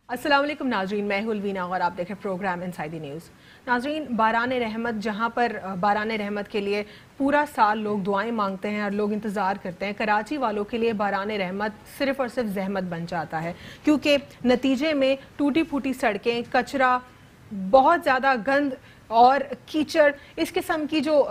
السلام علیکم ناظرین، میں ہوں الوینا اور آپ دیکھ رہے پروگرام انسائیڈ دی نیوز۔ ناظرین، باران رحمت، جہاں پر باران رحمت کے لیے پورا سال لوگ دعائیں مانگتے ہیں اور لوگ انتظار کرتے ہیں، کراچی والوں کے لیے باران رحمت صرف اور صرف زحمت بن جاتا ہے، کیونکہ نتیجے میں ٹوٹی پھوٹی سڑکیں، کچرا، بہت زیادہ گند اور کیچڑ، اس قسم کی جو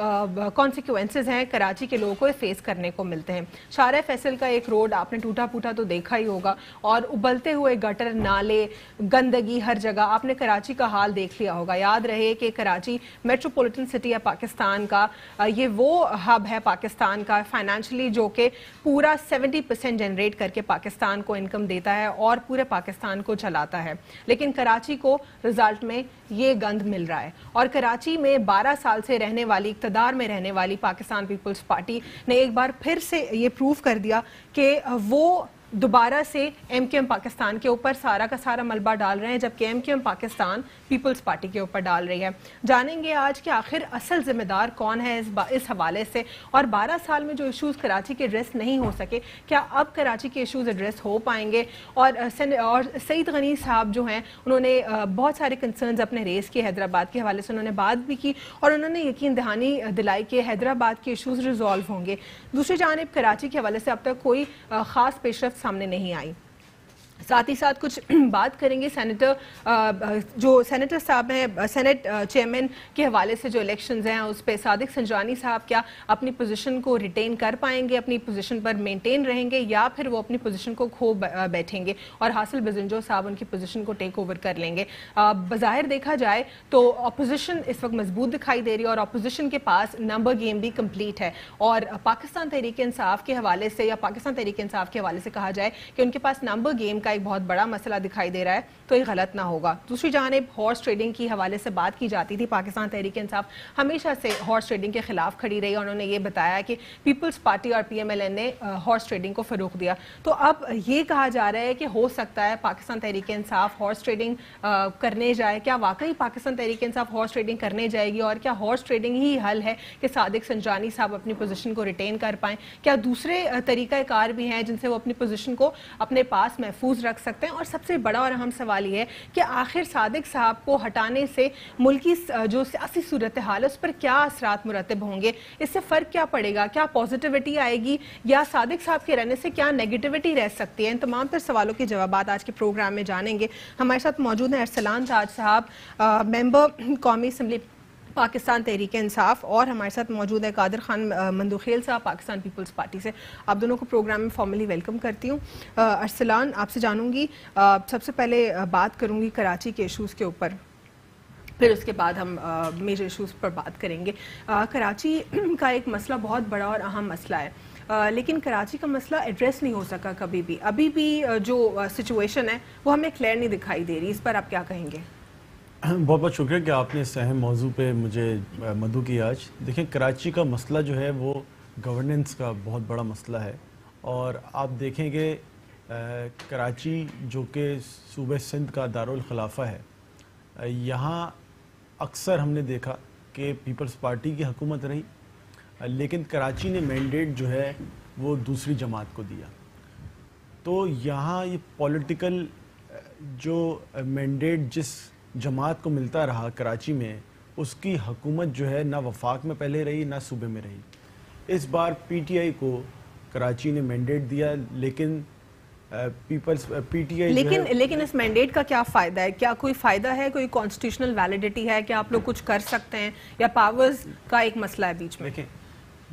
کانسیکوینسز ہیں کراچی کے لوگوں کو فیس کرنے کو ملتے ہیں۔ شارع فیصل کا ایک روڈ آپ نے ٹوٹا پھوٹا تو دیکھا ہی ہوگا، اور ابلتے ہوئے گٹر، نالے، گندگی ہر جگہ، آپ نے کراچی کا حال دیکھ لیا ہوگا۔ یاد رہے کہ کراچی میٹروپولیٹن سٹی ہے پاکستان کا، یہ وہ ہب ہے پاکستان کا فائنینشلی جو کہ پورا 70% جنریٹ کر کے پاکستان کو انکم دیتا ہے اور پورے پاکستان کو چلاتا ہے، لیکن کراچی کو رزلٹ میں یہ گند مل رہا ہے۔ اور کراچی میں 12 سال سے رہنے والی، اقتدار میں رہنے والی پاکستان پیپلز پارٹی نے ایک بار پھر سے یہ پروف کر دیا کہ وہ دوبارہ سے ایم کیو ایم پاکستان کے اوپر سارا کا سارا ملبہ ڈال رہے ہیں، جبکہ M Q M Pakistan Peoples Party کے اوپر ڈال رہی ہے۔ جانیں گے آج کہ آخر اصل ذمہ دار کون ہے اس حوالے سے، اور 12 سال میں جو ایشوز کراچی کے ایڈریس نہیں ہو سکے، کیا اب کراچی کے ایشوز ایڈریس ہو پائیں گے؟ اور سعید غنی صاحب جو ہیں، انہوں نے بہت سارے کنسرنز اپنے ریز کیے حیدرآباد کے حوالے سے، انہوں نے بات بھی کی اور انہوں نے یقین دہانی دلائی کہ حیدرآباد کے ایشوز ریزالو ہوں گے۔ دوسری جانب کراچی کے حوالے سے اب تک کوئی خاص پیش رفت سامنے نہیں آئی۔ ساتھ ہی ساتھ کچھ بات کریں گے سینیٹر صاحب ہیں، سینٹ چیئرمین کے حوالے سے جو الیکشنز ہیں اس پہ صادق سنجانی صاحب کیا اپنی پوزیشن کو ریٹین کر پائیں گے، اپنی پوزیشن پر مینٹین رہیں گے، یا پھر وہ اپنی پوزیشن کو کھو بیٹھیں گے اور حاصل بزنجو صاحب ان کی پوزیشن کو ٹیک اوور کر لیں گے۔ بظاہر دیکھا جائے تو اپوزیشن اس وقت مضبوط دکھائی دے رہی ہے اور اپوزیشن کے پاس نمبر گیم بھی کمپلیٹ ہے، اور پاکستان تحریک انصاف کے حوالے سے یا پاکستان تحریک انصاف کے حوالے سے کہا جائے کہ ان کے پاس نمبر گیم کا ایک بہت بڑا مسئلہ دکھائی دے رہا ہے تو یہ غلط نہ ہوگا۔ دوسری جانب ہارس ٹریڈنگ کی حوالے سے بات کی جاتی تھی، پاکستان تحریک انصاف ہمیشہ سے ہارس ٹریڈنگ کے خلاف کھڑی رہی، اور انہوں نے یہ بتایا کہ پیپلز پارٹی اور پی ایم ایل این نے ہارس ٹریڈنگ کو فروغ دیا۔ تو اب یہ کہا جا رہا ہے کہ ہو سکتا ہے پاکستان تحریک انصاف ہارس ٹریڈنگ کرنے جائے۔ کیا واقعی پاکستان تحریک انصاف ہارس ٹریڈنگ کرنے جائے گی، اور کیا ہارس ٹریڈنگ ہی حل ہے کہ صادق سنجانی صاحب اپنی پوزیشن کو ریٹین کر پائیں؟ کیا دوسرے طریقہ کار بھی ہیں جن سے وہ اپنی پوزیشن کو اپنے پاس محفوظ رکھ سکتے ہیں؟ اور سب سے بڑا اور اہم سوال یہ ہے کہ آخر صادق صاحب کو ہٹانے سے ملکی جو سیاسی صورتحال ہے اس پر کیا اثرات مرتب ہوں گے؟ اس سے فرق کیا پڑے گا؟ کیا پازیٹیوٹی آئے گی، یا صادق صاحب کے رہنے سے کیا نیگیٹیوٹی رہ سکتی ہے؟ ان تمام تر سوالوں کے جوابات آج کے پروگرام میں جانیں گے۔ ہمارے ساتھ موجود ہیں ارسلان تاج صاحب، ممبر قومی اسمبلی پاکستان تحریک انصاف، اور ہمارے ساتھ موجود ہے قادر خان مندوخیل صاحب پاکستان پیپلز پارٹی سے۔ آپ دونوں کو پروگرام میں فارملی ویلکم کرتی ہوں۔ ارسلان، آپ سے جانوں گی، سب سے پہلے بات کروں گی کراچی کے ایشوز کے اوپر، پھر اس کے بعد ہم میجر ایشوز پر بات کریں گے۔ کراچی کا ایک مسئلہ بہت بڑا اور اہم مسئلہ ہے، لیکن کراچی کا مسئلہ ایڈریس نہیں ہو سکا کبھی بھی۔ ابھی بھی جو سچویشن ہے وہ ہمیں کلیئر نہیں دکھائی دے رہی، اس پر آپ کیا کہیں گے؟ بہت بہت شکریہ کہ آپ نے اس اہم موضوع پہ مجھے مدعو کیا آج۔ دیکھیں، کراچی کا مسئلہ جو ہے وہ گورننس کا بہت بڑا مسئلہ ہے، اور آپ دیکھیں کہ کراچی جو کہ صوبہ سندھ کا دارالخلافہ ہے، یہاں اکثر ہم نے دیکھا کہ پیپلز پارٹی کی حکومت رہی، لیکن کراچی نے مینڈیٹ جو ہے وہ دوسری جماعت کو دیا۔ تو یہاں یہ پولیٹیکل جو مینڈیٹ جس جماعت کو ملتا رہا کراچی میں، اس کی حکومت جو ہے نہ وفاق میں پہلے رہی نہ صوبے میں رہی۔ اس بار پی ٹی آئی کو کراچی نے مینڈیٹ دیا، لیکن پی ٹی آئی لیکن اس مینڈیٹ کا کیا فائدہ ہے؟ کیا کوئی فائدہ ہے؟ کوئی کانسٹیٹیوشنل ویلیڈیٹی ہے کہ آپ لوگ کچھ کر سکتے ہیں، یا پاورز کا ایک مسئلہ ہے بیچ میں؟ دیکھیں،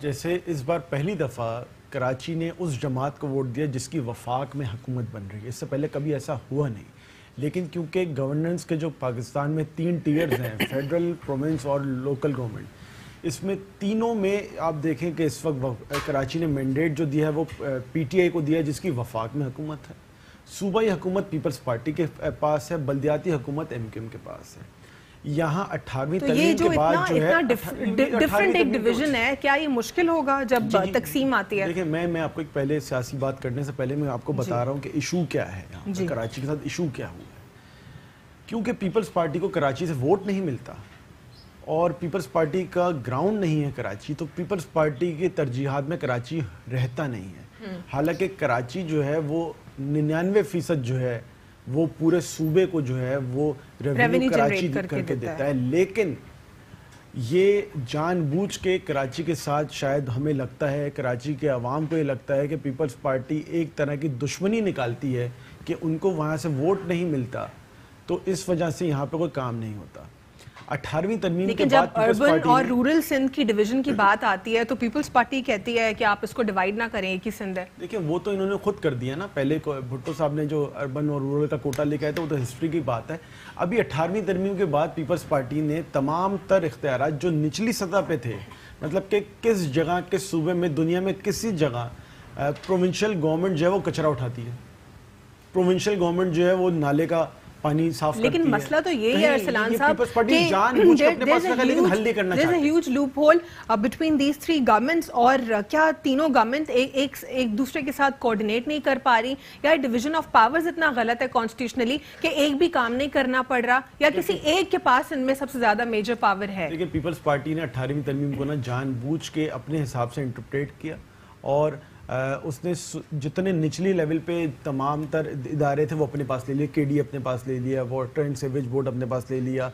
جیسے اس بار پہلی دفعہ کراچی نے اس جماعت کو ووٹ دیا جس کی وفاق میں حکومت بن رہی ہے، اس سے پہلے کبھی ایسا ہوا نہیں۔ لیکن کیونکہ گورننس کے جو پاکستان میں 3 ٹیئرز ہیں، فیڈرل، پروونس اور لوکل گورنمنٹ، اس میں تینوں میں آپ دیکھیں کہ اس وقت کراچی نے مینڈیٹ جو دیا ہے وہ پی ٹی آئی کو دیا ہے جس کی وفاق میں حکومت ہے۔ صوبائی حکومت پیپلز پارٹی کے پاس ہے، بلدیاتی حکومت ایم کیو ایم کے پاس ہے۔ یہاں 18ویں ترمیم کے بعد جو ہے ڈیفرنٹ ایک ڈویژن ہے، کیا یہ مشکل ہوگا جب تقسیم آتی ہے؟ دیکھیں، میں آپ کو ایک پہلے سیاسی بات کرنے سے پہلے میں آپ کو بتا رہا ہوں کہ ایشو کیا ہے یہاں کراچی کے ساتھ، ایشو کیا ہوا ہے۔ کیونکہ پیپلز پارٹی کو کراچی سے ووٹ نہیں ملتا اور پیپلز پارٹی کا گراؤنڈ نہیں ہے کراچی، تو پیپلز پارٹی کے ترجیحات میں کراچی رہتا نہیں ہے۔ حالانکہ کراچی جو ہے وہ 99% جو ہے وہ پورے صوبے کو جو ہے وہ ریونیو کراچی کر کے دیتا ہے. لیکن یہ جان بوجھ کے کراچی کے ساتھ شاید ہمیں لگتا ہے, کراچی کے عوام کو یہ لگتا ہے کہ پیپلز پارٹی ایک طرح کی دشمنی نکالتی ہے کہ ان کو وہاں سے ووٹ نہیں ملتا, تو اس وجہ سے یہاں پہ کوئی کام نہیں ہوتا. 18ویں ترمیم کے بعد جب اربن اور رورل سندھ کی ڈویژن کی بات آتی ہے تو پیپلز پارٹی کہتی ہے کہ آپ اس کو ڈیوائیڈ نہ کریں, ایک ہی سندھ ہے. دیکھیں وہ تو انہوں نے خود کر دیا نا, پہلے بھٹو صاحب نے جو اربن اور رورل کا کوٹا لے کے آئے تھے وہ تو ہسٹری کی بات ہے. ابھی 18ویں ترمیم کے بعد پیپلز پارٹی نے تمام تر اختیارات جو نچلی سطح پہ تھے, مطلب کہ کس جگہ کس صوبے میں دنیا میں کسی جگہ پروونشل گورنمنٹ جو ہے وہ کچرا اٹھاتی ہے, پروونشل گورنمنٹ جو ہے وہ نالے کا پانی صاف کرتی ہے. لیکن مسئلہ تو یہی ہے ارسلان صاحب کہ there's a huge loophole between these three governments, اور کیا تینوں گورنمنٹ ایک دوسرے کے ساتھ کوارڈینیٹ نہیں کر پا رہی, یا ڈویژن آف پاورز اتنا غلط ہے کانسٹیٹیوشنلی کہ ایک بھی کام نہیں کرنا پڑ رہا, یا کسی ایک کے پاس ان میں سب سے زیادہ میجر پاور ہے؟ لیکن پیپلز پارٹی نے 18ویں ترمیم کو نا جان بوجھ کے اپنے حساب سے انٹرپریٹ کیا, اور اس نے جتنے نچلی لیول پہ تمام تر ادارے تھے وہ اپنے پاس لے لیے. کے ڈی اپنے پاس لے لیا, واٹر اینڈ سیویج بورڈ اپنے پاس لے لیا,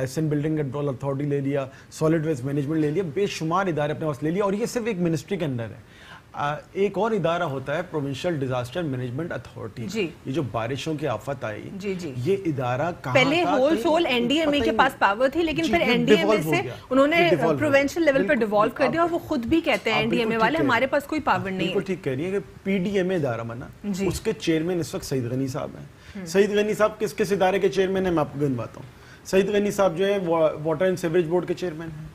سندھ بلڈنگ کنٹرول اتھارٹی لے لیا, سالڈ ویسٹ مینجمنٹ لے لیا, بے شمار ادارے اپنے پاس لے لیا. اور یہ صرف ایک منسٹری کے اندر ہے. ایک اور ادارہ ہوتا ہے پروونشل ڈیزاسٹر مینجمنٹ اتھارٹی. یہ جو بارشوں کی آفت آئی, یہ ادارہ کہاں پہلے whole sole N D M A کے پاس پاور تھی, لیکن پھر این ڈی ایم اے سے انہوں نے پروونشل لیول پہ ڈیوالو کر دیا, اور وہ خود بھی کہتے ہیں این ڈی ایم اے والے ہمارے پاس کوئی پاور نہیں ہے. بالکل ٹھیک کہہ رہی ہے کہ پی ڈی ایم اے ادارہ بنا, اس کے چیئرمین اس وقت سعید غنی صاحب ہیں. سعید غنی صاحب کس کس ادارے کے چیئرمین ہیں میں آپ کو گنواتا ہوں. سعید غنی صاحب جو ہے واٹر اینڈ سیوریج بورڈ کے چیئرمین ہیں,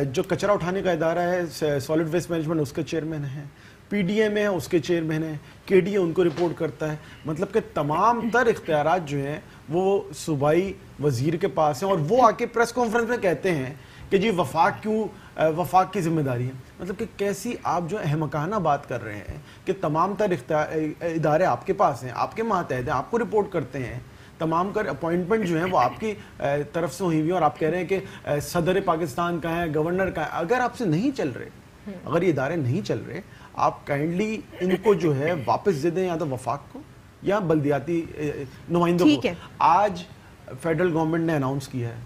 جو کچرا اٹھانے کا ادارہ ہے سالڈ ویسٹ مینجمنٹ اس کے چیئرمین ہیں, پی ڈی ایم ہے اس کے چیئرمین ہیں, کے ڈی اے ان کو رپورٹ کرتا ہے. مطلب کہ تمام تر اختیارات جو ہیں وہ صوبائی وزیر کے پاس ہیں, اور وہ آ کے پریس کانفرنس میں کہتے ہیں کہ جی وفاق کی ذمہ داری ہے. مطلب کہ کیسی آپ جو احمقانہ بات کر رہے ہیں کہ تمام تر ادارے آپ کے پاس ہیں, آپ کے ماتحت ہیں, آپ کو رپورٹ کرتے ہیں, تمام کر اپوائنٹمنٹ جو ہیں وہ آپ کی طرف سے ہوئی ہوئی ہیں, اور آپ کہہ رہے ہیں کہ صدر پاکستان کا ہے, گورنر کا ہے. اگر آپ سے نہیں چل رہے, اگر یہ ادارے نہیں چل رہے, آپ کائنڈلی ان کو جو ہے واپس دے دیں, یا تو وفاق کو یا بلدیاتی نمائندوں کو. آج فیڈرل گورنمنٹ نے اناؤنس کیا ہے,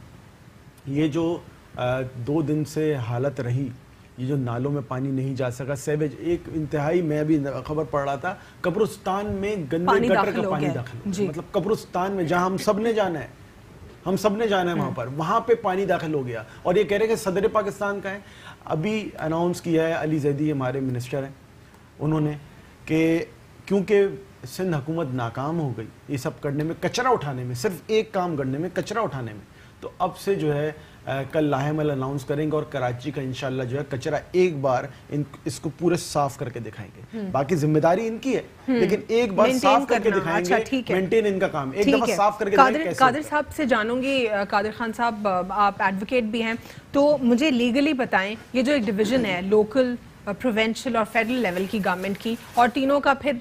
یہ جو 2 دن سے حالت رہی, یہ جو نالوں میں پانی نہیں جا سکا, سیویج, ایک انتہائی, میں ابھی خبر پڑھ رہا تھا, قبرستان میں گندے گٹر کا پانی داخل ہو گیا. مطلب قبرستان میں جہاں ہم سب نے جانا ہے, وہاں پہ پانی داخل ہو گیا, اور یہ کہہ رہے کہ صدر پاکستان کا ہے. ابھی اناؤنس کیا ہے علی زیدی ہمارے منسٹر ہیں, انہوں نے کہ کیونکہ سندھ حکومت ناکام ہو گئی یہ سب کرنے میں, کچرا اٹھانے میں, صرف ایک کام کرنے میں, کچرا اٹھانے میں, تو اب سے جو ہے کل لاہے مل اناؤنس کریں گے, اور کراچی کا انشاءاللہ جو ہے کچرا ایک بار اس کو پورے صاف کر کے دکھائیں گے. باقی ذمہ داری ان کی ہے, لیکن ایک بار صاف کر کے دکھائیں گے, مینٹین ان کا کام, ایک دفعہ صاف کر کے دکھائیں گے. قادر صاحب سے جانوں گی, قادر خان صاحب آپ ایڈوکیٹ بھی ہیں, تو مجھے لیگلی بتائیں, یہ جو ایک ڈویژن ہے لوکل, پروونشل اور فیڈرل لیول کی گورنمنٹ کی, اور تینوں کا پھر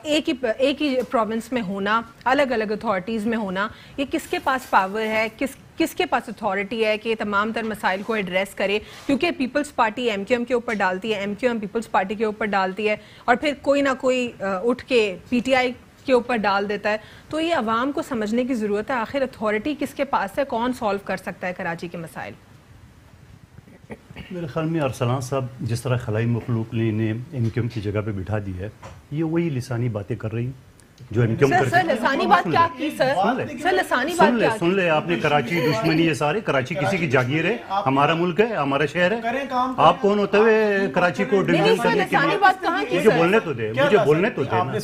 ایک ہی پروونس میں ہونا, الگ الگ اتھارٹیز میں ہونا, یہ کس کے پاس پاور ہے, کس کے پاس اتھارٹی ہے کہ یہ تمام تر مسائل کو ایڈریس کرے؟ کیونکہ Peoples Party M Q M کے اوپر ڈالتی ہے, M Q M Peoples Party کے اوپر ڈالتی ہے, اور پھر کوئی نہ کوئی اٹھ کے پی ٹی آئی کے اوپر ڈال دیتا ہے. تو یہ عوام کو سمجھنے کی ضرورت ہے, آخر اتھارٹی کس کے پاس ہے, کون سالو کر سکتا ہے کراچی کے مسائل؟ میرے خیال میں ارسلان صاحب جس طرح خلائی مخلوق نے ایم کیو ایم کی جگہ پہ بٹھا دی ہے, یہ وہی لسانی باتیں کر رہی ہیں جو ایم کیو ایم کرتی ہے. سر لسانی بات کیا کی سر لسانی بات کیا؟ سن لے آپ نے, کراچی دشمنی, یہ سارے کراچی کسی کی جاگیر ہے, ہمارا ملک ہے, ہمارا شہر ہے. آپ کون ہوتے ہوئے کراچی کو ڈویژن کرنے کے لیے؟ مجھے بولنے تو دے, مجھے بولنے تو دے. آپ نے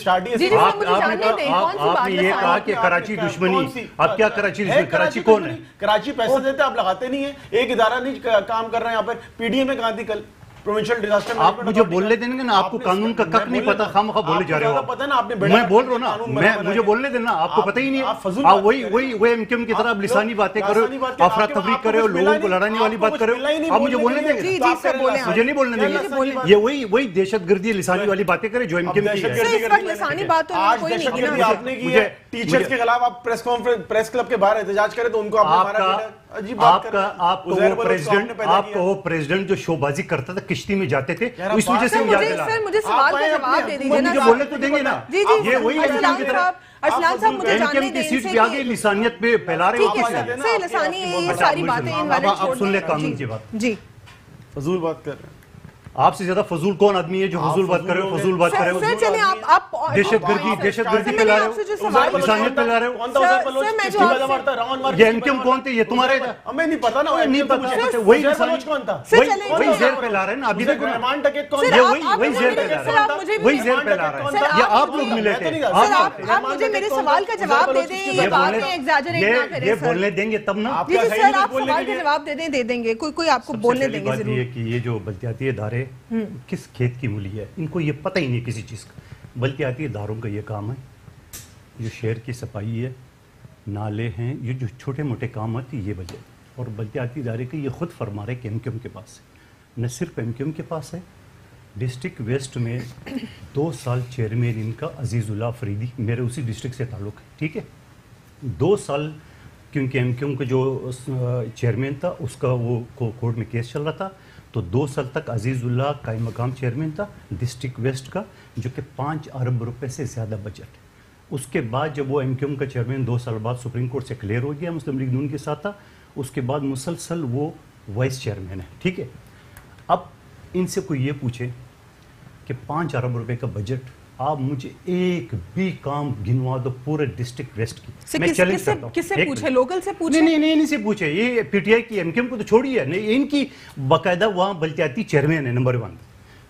یہ کہا کہ کراچی دشمنی, آپ کیا کراچی دشمنی, کراچی کون ہے؟ کراچی پیسے دیتے آپ لگاتے نہیں ہیں, ایک ادارہ نہیں کام کر رہا ہے یہاں پر. پی ڈی ایم میں کہاں تھی کل پروونشل ڈیزاسٹر؟ آپ مجھے بولنے دیں گے نا, آپ کو قانون کا کک نہیں پتا, خواہ بولے جا رہے ہو. میں بول رہا ہوں نا, مجھے بولنے دینا, آپ کو پتہ ہی نہیں ہے. آپ وہی ایم کیو ایم کی طرح لسانی باتیں کرو, افراتفری کرو, لوگوں کو لڑانے والی بات کرو. آپ مجھے بولنے دیں گے؟ مجھے نہیں بولنے دیں گے. یہ وہی دہشت گردی لسانی والی باتیں کرے جو ایم کیو ایم کی ہے. ٹیچرز کے خلاف آپ پریس کلب کے باہر احتجاج کریں تو ان کو آپ کا وہ پریزیڈنٹ جو شوبازی کرتا تھا کشتی میں جاتے تھے اس وجہ سے مجھے سوال کا جواب دے دیجیے نا. مجھے بولنے تو دیں گے نا. یہ وہی ارسلان صاحب مجھے جاننے دیں سیٹ پہ آگے لسانیت پہ پھیلا رہے ہیں. لسانی یہ ساری باتیں اب سن لے قانون کی بات. جی فضول بات کر رہے ہیں آپ سے زیادہ فضول کون آدمی ہے جو فضول بات کرے ہو؟ فضول بات کرے ہو دہشت گردی پھیلا رہے ہو, لسانیت پھیلا رہے ہو. یہ ایم کیو ایم کون تھے؟ یہ تمہارے ہمیں نہیں پتا نا. نہیں پتا, وہی زیر پھیلا رہے ہیں نا. ابھی تک وہی زیر پھیلا رہے ہیں, وہی زیر پھیلا رہے ہیں. یہ آپ لوگ ملے تھے. آپ مجھے میرے سوال کا جواب دے دیں, یہ باتیں ایگزیجریٹ نہ کریں. یہ بولنے دیں گے تب نا. جی سر آپ سوال کا جواب دے دیں گے, کوئی آپ کو بولنے دیں گے ضرور. کہ یہ جو بلدیاتی ادارے کس کھیت کی مولی ہے, ان کو یہ پتہ ہی نہیں کسی چیز کا. بلدیاتی اداروں کا یہ کام ہے جو شہر کی صفائی ہے, نالے ہیں, یہ جو چھوٹے موٹے کام آتے یہ وجہ. اور بلدیاتی ادارے کے یہ خود فرما رہے کہ ایم کیو ایم کے پاس ہے. نہ صرف ایم کیو ایم کے پاس ہے, ڈسٹرکٹ ویسٹ میں 2 سال چیئرمین ان کا عزیز اللہ فریدی, میرے اسی ڈسٹرکٹ سے تعلق ہے, ٹھیک ہے. 2 سال کیونکہ ایم کیو ایم کا جو چیئرمین تھا اس کا وہ کورٹ میں کیس چل رہا تھا, تو 2 سال تک عزیز اللہ قائم مقام چیئرمین تھا ڈسٹرکٹ ویسٹ کا, جو کہ 5 ارب روپے سے زیادہ بجٹ. اس کے بعد جب وہ ایم کیو ایم کا چیئرمین 2 سال بعد سپریم کورٹ سے کلیئر ہو گیا, مسلم لیگ نون کے ساتھ تھا, اس کے بعد مسلسل وہ وائس چیئرمین ہے, ٹھیک ہے. اب ان سے کوئی یہ پوچھے کہ 5 ارب روپے کا بجٹ, آپ مجھے ایک بھی کام گنوا دو پورے ڈسٹرکٹ ویسٹ کی, میں چیلنج کرتا ہوں. کس سے پوچھے؟ لوکل سے پوچھے؟ نہیں سے پوچھے, یہ پی ٹی آئی کی ایم کیو ایم کو تو چھوڑی ہے, نہیں ان کی باقاعدہ وہاں بلدیاتی چیئرمین ہے نمبر 1.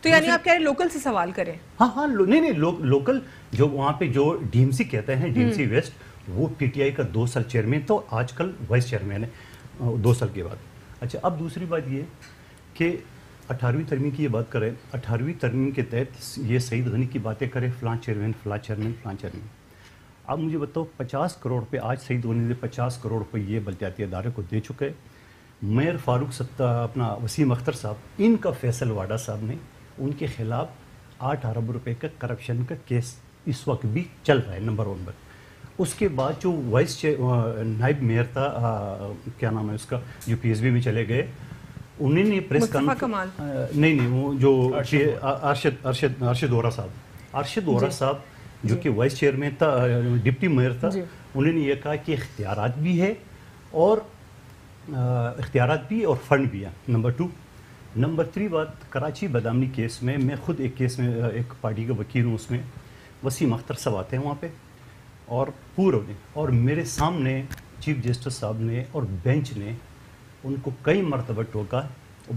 تو یعنی آپ کہہ رہے ہیں لوکل سے سوال کریں؟ ہاں نہیں لوکل جو وہاں پہ جو ڈی ایم سی کہتے ہیں, ڈی ایم سی ویسٹ, وہ پی ٹی آئی کا 2 سال چیئرمین تو آج کل وائس چیئرمین ہے 2 سال کے بعد. اچھا, اب دوسری بات یہ کہ 18ویں ترمیم کی یہ بات کریں, 18ویں ترمیم کے تحت یہ سعید غنی کی باتیں کرے, فلاں چیئرمین. اب مجھے بتاؤ 50 کروڑ روپے آج سعید غنی نے 50 کروڑ روپے یہ بلدیاتی ادارے کو دے چکے. میئر فاروق اپنا وسیم اختر صاحب, ان کا فیصل واڈا صاحب نے ان کے خلاف 8 ارب روپے کا کرپشن کا کیس اس وقت بھی چل رہا ہے نمبر 1 پر. اس کے بعد جو وائس نائب میئر تھا, کیا نام ہے اس کا, جو پی ایس بی میں چلے گئے, انہوں نے پریس کانفرنس, نہیں وہ جو ارشد وورا صاحب جو کہ وائس چیئرمین تھا, ڈپٹی میئر تھا, انہوں نے یہ کہا کہ اختیارات بھی ہے اور فنڈ بھی ہے. نمبر 2. نمبر 3 بات, کراچی بدامنی کیس میں میں خود ایک کیس میں ایک پارٹی کا وکیل ہوں, اس میں وسیم اختر صاحب آتے ہیں وہاں پہ, اور پورے اور میرے سامنے چیف جسٹس صاحب نے اور بینچ نے ان کو کئی مرتبہ ٹوکا,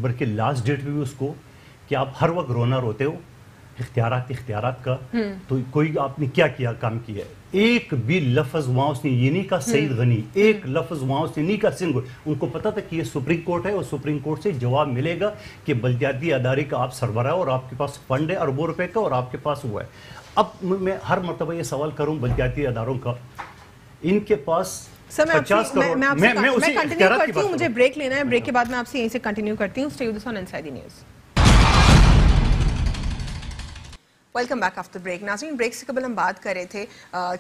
بلکہ لاسٹ ڈیٹ بھی اس کو کہ آپ ہر وقت رونا روتے ہو اختیارات کا, تو کوئی آپ نے کیا کام کیا ہے. ایک بھی لفظ وہاں اس نے یہ نہیں کہا سعید غنی, ایک لفظ وہاں اس نے نہیں کہا سنگھ. ان کو پتا تھا کہ یہ سپریم کورٹ ہے اور سپریم کورٹ سے جواب ملے گا کہ بلدیاتی ادارے کا آپ سربراہ اور آپ کے پاس فنڈ ہے اربوں روپے کا اور آپ کے پاس ہوا ہے. اب میں ہر مرتبہ یہ سوال کروں بلدیاتی اداروں کا, ان کے پاس 50 کروڑ, میں اسی اختیارات کی بات کروں. مجھے بریک لینا ہے, بریک کے بعد میں آپ سے یہیں سے کنٹینیو کرتی ہوں. Stay with us on inside the news. Welcome back after break. ناظرین, بریک سے قبل ہم بات کر رہے تھے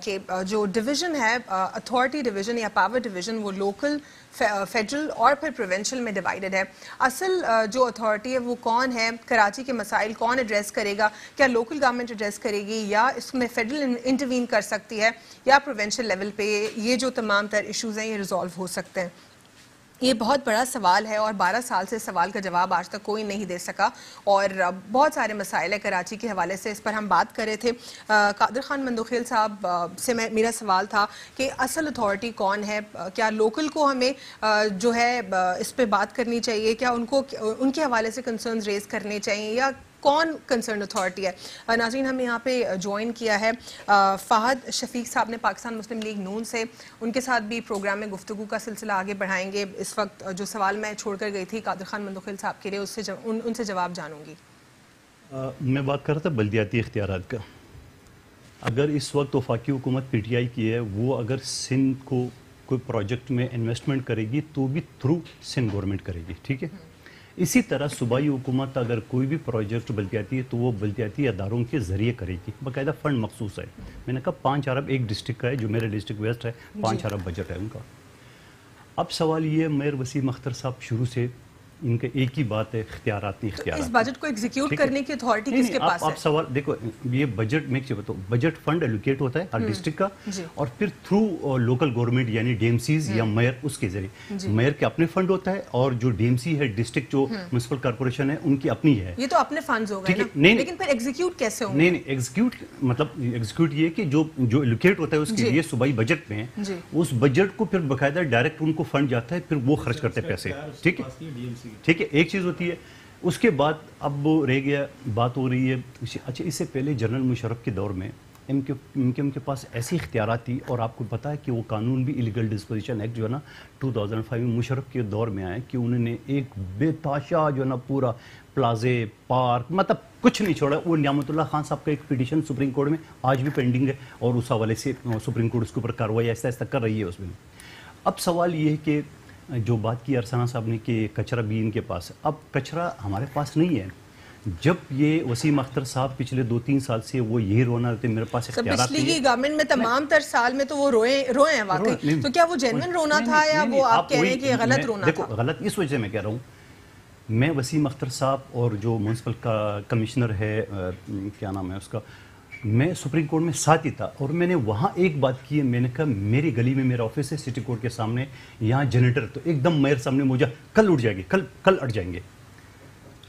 کہ جو ڈویژن ہے, اتھارٹی ڈویژن یا پاور ڈویژن, وہ لوکل, فیڈرل اور پھر پروونشل میں ڈیوائیڈڈ ہے. اصل جو اتھارٹی ہے وہ کون ہے, کراچی کے مسائل کون ایڈریس کرے گا, کیا لوکل گورنمنٹ ایڈریس کرے گی یا اس میں فیڈرل انٹروین کر سکتی ہے یا پروونشل لیول پہ یہ جو تمام تر ایشوز ہیں یہ ریزالو ہو سکتے ہیں؟ یہ بہت بڑا سوال ہے اور 12 سال سے سوال کا جواب آج تک کوئی نہیں دے سکا, اور بہت سارے مسائل ہیں کراچی کے حوالے سے. اس پر ہم بات کر رہے تھے. قادر خان مندوخیل صاحب سے میرا سوال تھا کہ اصل اتھارٹی کون ہے, کیا لوکل کو ہمیں جو ہے اس پہ بات کرنی چاہیے, کیا ان کے حوالے سے کنسرنز ریز کرنے چاہیے, یا کون کنسرن اتھارٹی ہے؟ ناظرین, ہم یہاں پہ جوائن کیا ہے فہد شفیق صاحب نے پاکستان مسلم لیگ نون سے. ان کے ساتھ بھی پروگرام میں گفتگو کا سلسلہ آگے بڑھائیں گے. اس وقت جو سوال میں چھوڑ کر گئی تھی قادر خان مندوخیل صاحب کے لیے, ان سے جواب جانوں گی. میں بات کر رہا تھا بلدیاتی اختیارات کا. اگر اس وقت وفاقی حکومت پی ٹی آئی کی ہے, وہ اگر سندھ کو کوئی پروجیکٹ میں انویسٹمنٹ کرے گی تو بھی تھرو سندھ گورنمنٹ کرے گی, ٹھیک ہے. اسی طرح صوبائی حکومت اگر کوئی بھی پروجیکٹ بلدیاتی ہے تو وہ بلدیاتی اداروں کے ذریعے کرے گی, باقاعدہ فنڈ مخصوص ہے. میں نے کہا 5 ارب ایک ڈسٹرکٹ کا ہے, جو میرے ڈسٹرکٹ ویسٹ ہے, 5 ارب بجٹ ہے ان کا. اب سوال یہ ہے میئر وسیم اختر صاحب شروع سے ان کا ایک ہی بات ہے اختیارات نہیں اختیارات. اس بجٹ کو ایگزیکیوٹ کرنے کی اتھارٹی کس کے پاس ہے؟ آپ سوال دیکھو یہ بجٹ میں بتاؤ بجٹ فنڈ الوکیٹ ہوتا ہے ہر ڈسٹرکٹ کا اور پھر تھرو لوکل گورنمنٹ یعنی ڈی ایم سیز یا میئر اس کے ذریعے میئر کے اپنے فنڈ ہوتا ہے اور جو ڈی ایم سی ہے ڈسٹرکٹ جو میونسپل کارپوریشن ہے ان کی اپنی ہے. یہ تو اپنے فنڈز ہو گئے نا لیکن پھر ایگزیکیوٹ کیسے ہوں گے؟ نہیں ایگزیکیوٹ مطلب ایگزیکیوٹ یہ کہ جو الوکیٹ ہوتا ہے اس کے لیے صوبائی بجٹ میں اس بجٹ کو پھر باقاعدہ ڈائریکٹ ان کو فنڈ جاتا ہے پھر وہ خرچ کرتے ہیں پیسے. ٹھیک ہے ایک چیز ہوتی ہے. اس کے بعد اب رہ گیا بات ہو رہی ہے اچھا اس سے پہلے جنرل مشرف کے دور میں ان کے پاس ایسی اختیارات تھی اور آپ کو پتا ہے کہ وہ قانون بھی ایلیگل ڈسپوزیشن ایکٹ جو ہے نا 2005 میں مشرف کے دور میں آئے کہ انہوں نے ایک بے تحاشا جو ہے نا پورا پلازے پارک مطلب کچھ نہیں چھوڑا. وہ نعمت اللہ خان صاحب کا ایک پٹیشن سپریم کورٹ میں آج بھی پینڈنگ ہے اور اس حوالے سے سپریم کورٹ اس کے اوپر کارروائی ایسا ایسا کر رہی ہے اس میں. اب سوال یہ ہے کہ جو بات کی ارسانہ صاحب نے کہ کچرا بھی ان کے پاس ہے. اب کچرا ہمارے پاس نہیں ہے. جب یہ وسیم اختر صاحب پچھلے 2-3 سال سے وہ یہی رونا رہتے میرے پاس اختیارات نہیں ہے. پچھلی گورنمنٹ میں تمام تر سال میں تو وہ روئے ہیں واقعی. تو کیا وہ جینوئن رونا تھا یا وہ آپ کہہ رہے ہیں کہ غلط رونا تھا؟ دیکھو غلط اس وجہ سے میں کہہ رہا ہوں میں وسیم اختر صاحب اور جو میونسپل کا کمشنر ہے کیا نام ہے اس کا میں سپریم کورٹ میں ساتھ ہی تھا اور میں نے وہاں ایک بات کی ہے. میں نے کہا میری گلی میں میرا آفس ہے سٹی کورٹ کے سامنے یہاں جنریٹر تو ایک دم میئر سامنے موجہ کل اٹھ جائے گی کل اٹھ جائیں گے.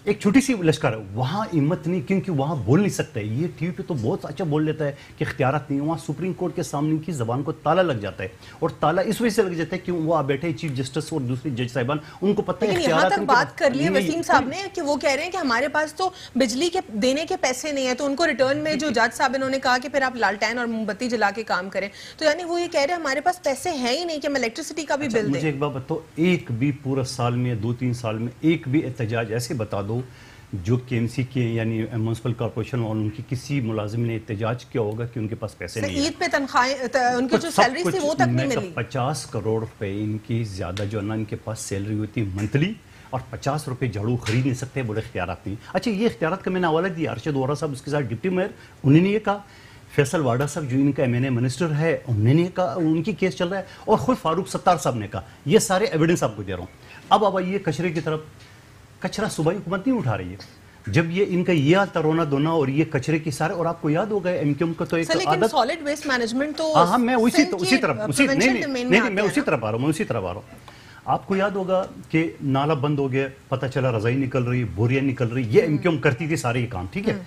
ایک چھوٹی سی لشکر ہے وہاں ہمت نہیں کیونکہ وہاں بول نہیں سکتا ہے. یہ ٹی وی پہ تو بہت اچھا بول لیتا ہے کہ اختیارات نہیں. وہاں سپریم کورٹ کے سامنے کی زبان کو تالا لگ جاتا ہے اور تالا اس وجہ سے لگ جاتا ہے کہ وہ بیٹھے چیف جسٹس اور دوسری جج صاحبان ان کو پتہ ہے اختیارات. یہاں تک بات کر لی وسیم صاحب نے کہ وہ کہہ رہے ہیں کہ ہمارے پاس تو بجلی کے دینے کے پیسے نہیں ہیں تو ان کو ریٹرن میں جو جج صاحب انہوں نے کہا کہ پھر آپ لالٹین اور موم بتی جلا کے کام کریں. تو یعنی وہ یہ کہہ رہے ہیں ہمارے پاس پیسے ہیں ہی نہیں کہ ہم الیکٹریسٹی کا بھی بل دیں. مجھے ایک بات بتاؤ ایک بھی پورا سال میں 2-3 سال میں ایک بھی احتجاج ایسے بتا دو جو کے ایم سی کے یعنی میونسپل کارپوریشن اور ان کی کسی ملازم نے احتجاج کیا ہوگا کہ ان کے پاس پیسے نہیں ہیں. عید پہ تنخواہیں ان کی جو سیلری تھی وہ تک نہیں ملی. 50 کروڑ روپے ان کی زیادہ جو ہے نا ان کے پاس سیلری ہوتی ہے منتھلی اور 50 روپے جھاڑو خرید نہیں سکتے بڑے اختیارات نہیں. اچھا یہ اختیارات کا میں نے حوالہ دیا ارشد وارا صاحب اس کے ساتھ ڈپٹی میئر انہوں نے یہ کہا فیصل واڈا صاحب جو ان کا ایم این اے منسٹر ہے انہوں نے کہا ان کی کیس چل رہا ہے اور خود فاروق ستار صاحب نے کہا. یہ سارے ایویڈنس آپ کو دے رہا ہوں. اب آئیے کچرے کی طرف. کچرا صوبائی حکومت نہیں اٹھا رہی ہے. جب یہ ان کا یہ آتا رونا دھونا اور یہ کچرے کی سارے اور آپ کو یاد ہوگا ایم کیو ایم کا تو ایک عادت سالڈ ویسٹ مینجمنٹ تو ہاں میں اسی طرف میں اسی طرف آ رہا ہوں. آپ کو یاد ہوگا کہ نالا بند ہو گیا پتہ چلا رضائی نکل رہی بوریاں نکل رہی. یہ ایم کیو ایم کرتی تھی سارے یہ کام ٹھیک ہے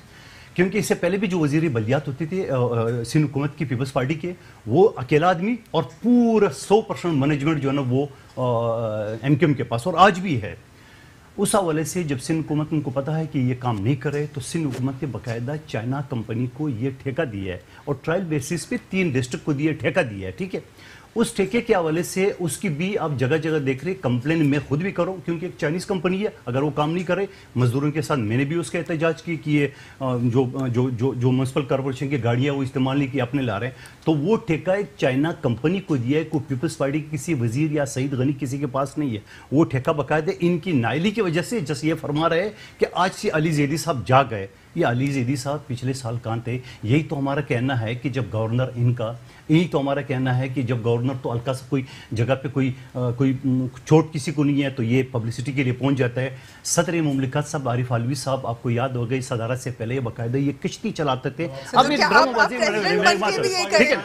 کیونکہ اس سے پہلے بھی جو وزیر بلدیات ہوتی تھی سندھ حکومت کی پیپلز پارٹی کے وہ اکیلا آدمی اور پورا 100% مینجمنٹ جو ہے نا وہ ایم کیو ایم کے پاس اور آج بھی ہے. اس حوالے سے جب سندھ حکومت ان کو پتا ہے کہ یہ کام نہیں کرے تو سندھ حکومت نے باقاعدہ چائنا کمپنی کو یہ ٹھیکہ دیا ہے اور ٹرائل بیسس پہ 3 ڈسٹرکٹ کو دیا ٹھیکہ دیا ہے ٹھیک ہے. اس ٹھیکے کے حوالے سے اس کی بھی آپ جگہ جگہ دیکھ رہے کمپلین میں خود بھی کروں کیونکہ ایک چائنیز کمپنی ہے اگر وہ کام نہیں کرے مزدوروں کے ساتھ میں نے بھی اس کا احتجاج کی کہ یہ جو میونسپل کارپوریشن کی گاڑیاں وہ استعمال نہیں کی اپنے لا رہے ہیں تو وہ ٹھیکہ ایک چائنا کمپنی کو دیا ہے. کوئی پیپلز پارٹی کے کسی وزیر یا سعید غنی کسی کے پاس نہیں ہے. وہ ٹھیکہ باقاعدہ ان کی نائلی کی وجہ سے جیسے یہ فرما رہے کہ آج سے علی زیدی صاحب جا گئے. یہ علی زیدی صاحب پچھلے سال کہاں تھے؟ یہی تو ہمارا کہنا ہے کہ جب گورنر ان کا یہی تو ہمارا کہنا ہے کہ جب گورنر تو ہلکا سے کوئی جگہ پہ کوئی چوٹ کسی کو نہیں ہے تو یہ پبلسٹی کے لیے پہنچ جاتا ہے. صدر مملکت صاحب عارف علوی صاحب آپ کو یاد ہو گئی صدارت سے پہلے باقاعدہ یہ کشتی چلاتے تھے. اب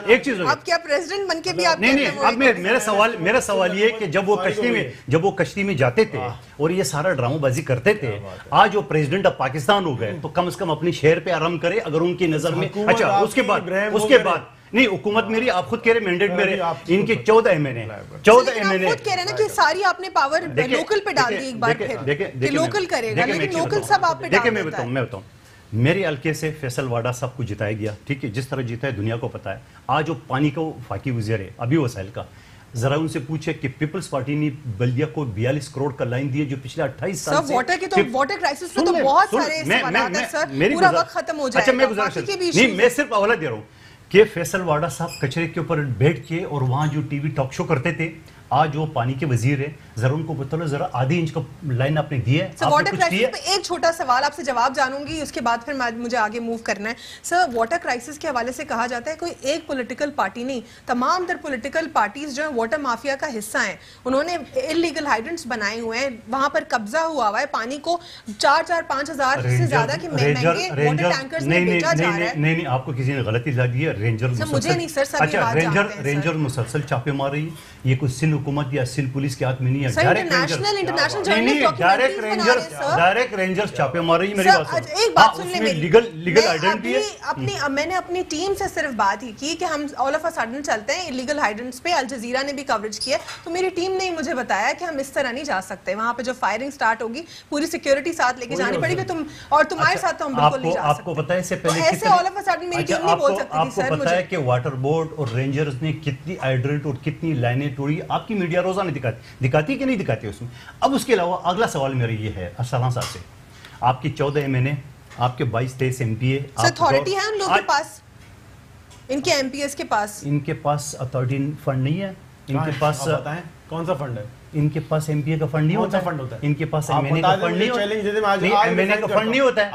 ایک چیز میرا سوال یہ کہ جب وہ کشتی میں جاتے تھے اور یہ سارا ڈرامہ بازی کرتے تھے آج وہ پریزیڈنٹ آف پاکستان ہو گئے تو کم از کم اپنے شہر پہ آرام کرے اگر ان کی نظر میں. اچھا اس کے بعد نہیں حکومت میری آپ خود کہہ رہے مینڈیٹ میرے ان کے 14 ایم این اے 14 ایم این اے خود کہہ رہے نا کہ ساری آپ نے پاور لوکل پہ ڈال دی ایک بار پھر کہ لوکل کرے گا لیکن لوکل سب آپ پہ ڈال دیتا ہے. میں بتاؤں میرے حلقے سے فیصل واڈا صاحب کو جتایا گیا ٹھیک ہے جس طرح جیتا ہے دنیا کو پتا ہے. آج وہ پانی کا فاقی وزیر ہے ابھی وسائل کا ذرا ان سے پوچھے کہ پیپلز پارٹی نے بلدیہ کو 42 کروڑ کا لائن دیے جو پچھلے 28 سال سے واٹر کی تو واٹر کرائسس پہ تو بہت سارے سوالات ہیں سر پورا وقت ختم ہو جائے گا. نہیں میں صرف حوالہ دے رہا ہوں کہ فیصل واڈا صاحب کچرے کے اوپر بیٹھ کے اور وہاں جو ٹی وی ٹاک شو کرتے تھے آج وہ پانی کے وزیر ہیں, ذرا ان کو بتاؤ ذرا آدھی انچ کا لائن آپ نے دی ہے. سر واٹر کرائسس پہ ایک چھوٹا سوال آپ سے جواب جانوں گی, اس کے بعد پھر مجھے آگے موو کرنا ہے. سر واٹر کرائسس کے حوالے سے کہا جاتا ہے کوئی ایک پولیٹیکل پارٹی نہیں, تمام تر پولیٹیکل پارٹیز جو ہیں واٹر مافیا کا حصہ ہیں. انہوں نے انلیگل ہائیڈرنٹس بنائے ہوئے ہیں, وہاں پر قبضہ ہوا ہوا ہے, پانی کو 4-5 ہزار سے زیادہ کے مہنگے واٹر ٹینکرز میں بیچا جا رہا ہے. نہیں آپ کو کسی نے غلطی لا دی ہے. رینجر مسلسل چھاپے مار رہی ہے. یہ کوئی سندھ حکومت یا سندھ پولیس کے ہاتھ میں نہیں ہے. ڈائریکٹ رینجرز چھاپے مار رہی ہے. میری بات ایک بات سن لیں میری, لیگل آئیڈینٹی ہے. میں نے اپنی ٹیم سے صرف بات ہی کی کہ ہم آل آف ا سڈن چلتے ہیں انلیگل ہائیڈرنٹس پہ. الجزیرہ نے بھی کوریج کیا, تو میری ٹیم نے مجھے بتایا کہ ہم اس طرح نہیں جا سکتے. وہاں پہ جو فائرنگ سٹارٹ ہوگی پوری سیکیورٹی ساتھ لے کے جانی پڑے گی, اور تمہارے ساتھ تو ہم بالکل نہیں جا سکتے. آپ کو پتہ ہے اس سے پہلے ایسے آل آف ا سڈن میری ٹیم نہیں بول سکتی تھی. آپ کو پتہ ہے کہ واٹر بورڈ اور رینجرز نے کتنی ہائیڈرنٹ اور کتنی لائنیں توڑی. آپ کی میڈیا روزانہ دکھاتی کہ نہیں دکھاتی اس میں. اب اس کے علاوہ اگلا سوال میرا یہ ہے ارسلان صاحب سے, آپ کی 14 MNA, آپ کے 22-23 MP اتھارٹی ہے ان لوگوں کے پاس, ان کے MPs کے پاس, ان کے پاس اتھارٹی فنڈ نہیں ہے. ان کے پاس کون سا فنڈ ہے؟ ان کے پاس MPA کا فنڈ نہیں ہوتا ہے. ان کے پاس MNA کا فنڈ نہیں ہوتا ہے. MNA کا فنڈ نہیں ہوتا ہے.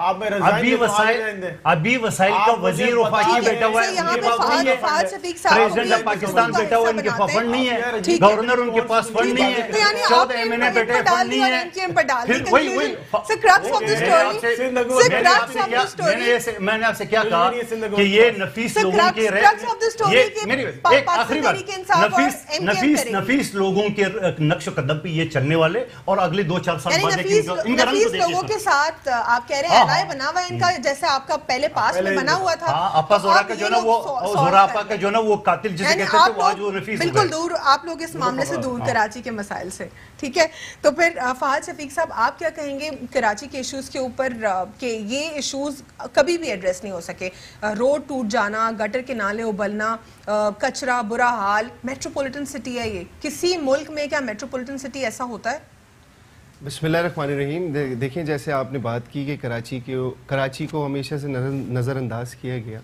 ابھی وسائل کا وزیر وفاقی بیٹھا ہوا ہے, پریزیڈنٹ آف پاکستان بیٹھا ہوا ہے, ان کے پاس فنڈ نہیں ہے. گورنر ان کے پاس فنڈ نہیں ہے. 14 MNA بیٹھے فنڈ نہیں ہے. میں نے آپ سے کیا کہا کہ یہ نفیس لوگوں کے نفیس لوگوں کے نقش و قدم پہ یہ چلنے والے, اور اگلے 2-4 سال بعد نفیس لوگوں کے ساتھ آپ کہہ رہے ہیں الائے بنا ہوا ہے ان کا, جیسے آپ کا پہلے پاس میں بنا ہوا تھا. آپا زورا کا جو نا وہ زورا آپا کا جو نا وہ قاتل جسے کہتے ہیں, وہ آج وہ نفیس بالکل دور, آپ لوگ اس معاملے سے دور کراچی کے مسائل سے. ٹھیک ہے, تو پھر فہد شفیق صاحب آپ کیا کہیں گے کراچی کے ایشوز کے اوپر, کہ یہ ایشوز کبھی بھی ایڈریس نہیں ہو سکے؟ روڈ ٹوٹ جانا, گٹر کے نالے ابلنا, کچرا, برا حال. میٹروپولیٹن سٹی ہے یہ, کسی ملک میں کیا میٹروپولیٹن سٹی ایسا ہوتا ہے؟ بسم اللہ الرحمن الرحیم. دیکھیں جیسے آپ نے بات کی کہ کراچی کو ہمیشہ سے نظر انداز کیا گیا,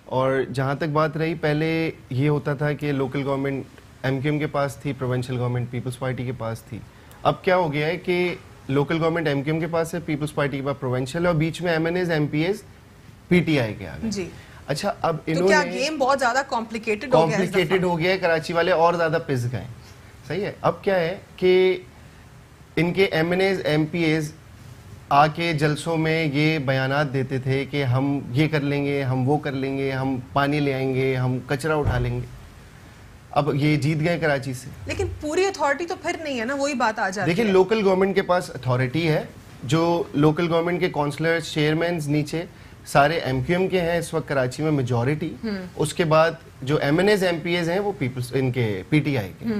اور جہاں تک بات رہی پہلے یہ ہوتا تھا کہ لوکل گورنمنٹ MQM کے پاس تھی, پروونشل گورنمنٹ پیپلز پارٹی کے پاس تھی. اب کیا ہو گیا ہے کہ لوکل گورنمنٹ MQM کے پاس ہے, پیپلز پارٹی کے پاس پروونشل ہے, اور بیچ میں MNAs MPAs PTI کے آگے. جی اچھا, اب انہوں نے گیم بہت زیادہ کمپلیکیٹڈ ہو گیا ہے, کراچی والے اور زیادہ پس گئے. صحیح ہے. اب کیا ہے کہ ان کے MNAs MPAs آ کے جلسوں میں یہ بیانات دیتے تھے کہ ہم یہ کر لیں گے, ہم وہ کر لیں گے, ہم پانی لے آئیں گے, ہم کچرا اٹھا لیں گے. اب یہ جیت گئے کراچی سے, لیکن پوری اتھارٹی تو پھر نہیں ہے نا, وہی بات آ جاتی ہے. دیکھیں لوکل گورنمنٹ کے پاس اتھارٹی ہے, جو لوکل گورنمنٹ کے کونسلر چیئرمینز نیچے سارے MQM کے ہیں اس وقت کراچی میں میجورٹی. اس کے بعد جو MNAs MPAs ہیں وہ پیپلز ان کے PTI کے.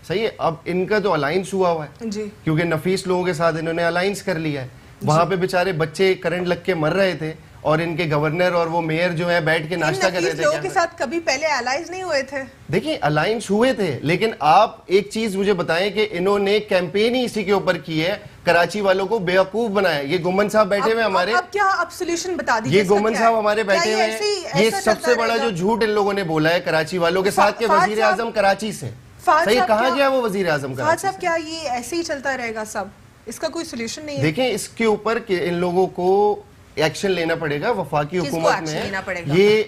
صحیح ہے. اب ان کا تو الائنس ہوا ہوا ہے, کیونکہ نفیس لوگوں کے ساتھ انہوں نے الائنس کر لیا ہے. وہاں پہ بیچارے بچے کرنٹ لگ کے مر رہے تھے, اور ان کے گورنر اور وہ میئر جو ہے بیٹھ کے ناشتہ کر رہے تھے. لوگوں کے ساتھ کبھی پہلے الائنس نہیں ہوئے تھے؟ دیکھیں الائنس ہوئے تھے, لیکن آپ ایک چیز مجھے بتائیں کہ انہوں نے کیمپین ہی اسی کے اوپر کی ہے, کراچی والوں کو بیوقوف بنایا. یہ گومن صاحب بیٹھے ہوئے ہمارے, اب کیا اب سولوشن بتا دیجیے. یہ گومن صاحب ہمارے بیٹھے ہوئے ہیں, یہ سب سے بڑا جو جھوٹ ان لوگوں نے بولا ہے کراچی والوں کے ساتھ کہ وزیر اعظم کراچی سے. صحیح, کہاں گیا وہ وزیر اعظم کراچی؟ صاحب کیا یہ ایسے ہی چلتا رہے گا سب, اس کا کوئی سولوشن نہیں ہے؟ دیکھیں اس کے اوپر کہ ان لوگوں کو ایکشن لینا پڑے گا. وفاقی حکومت میں یہ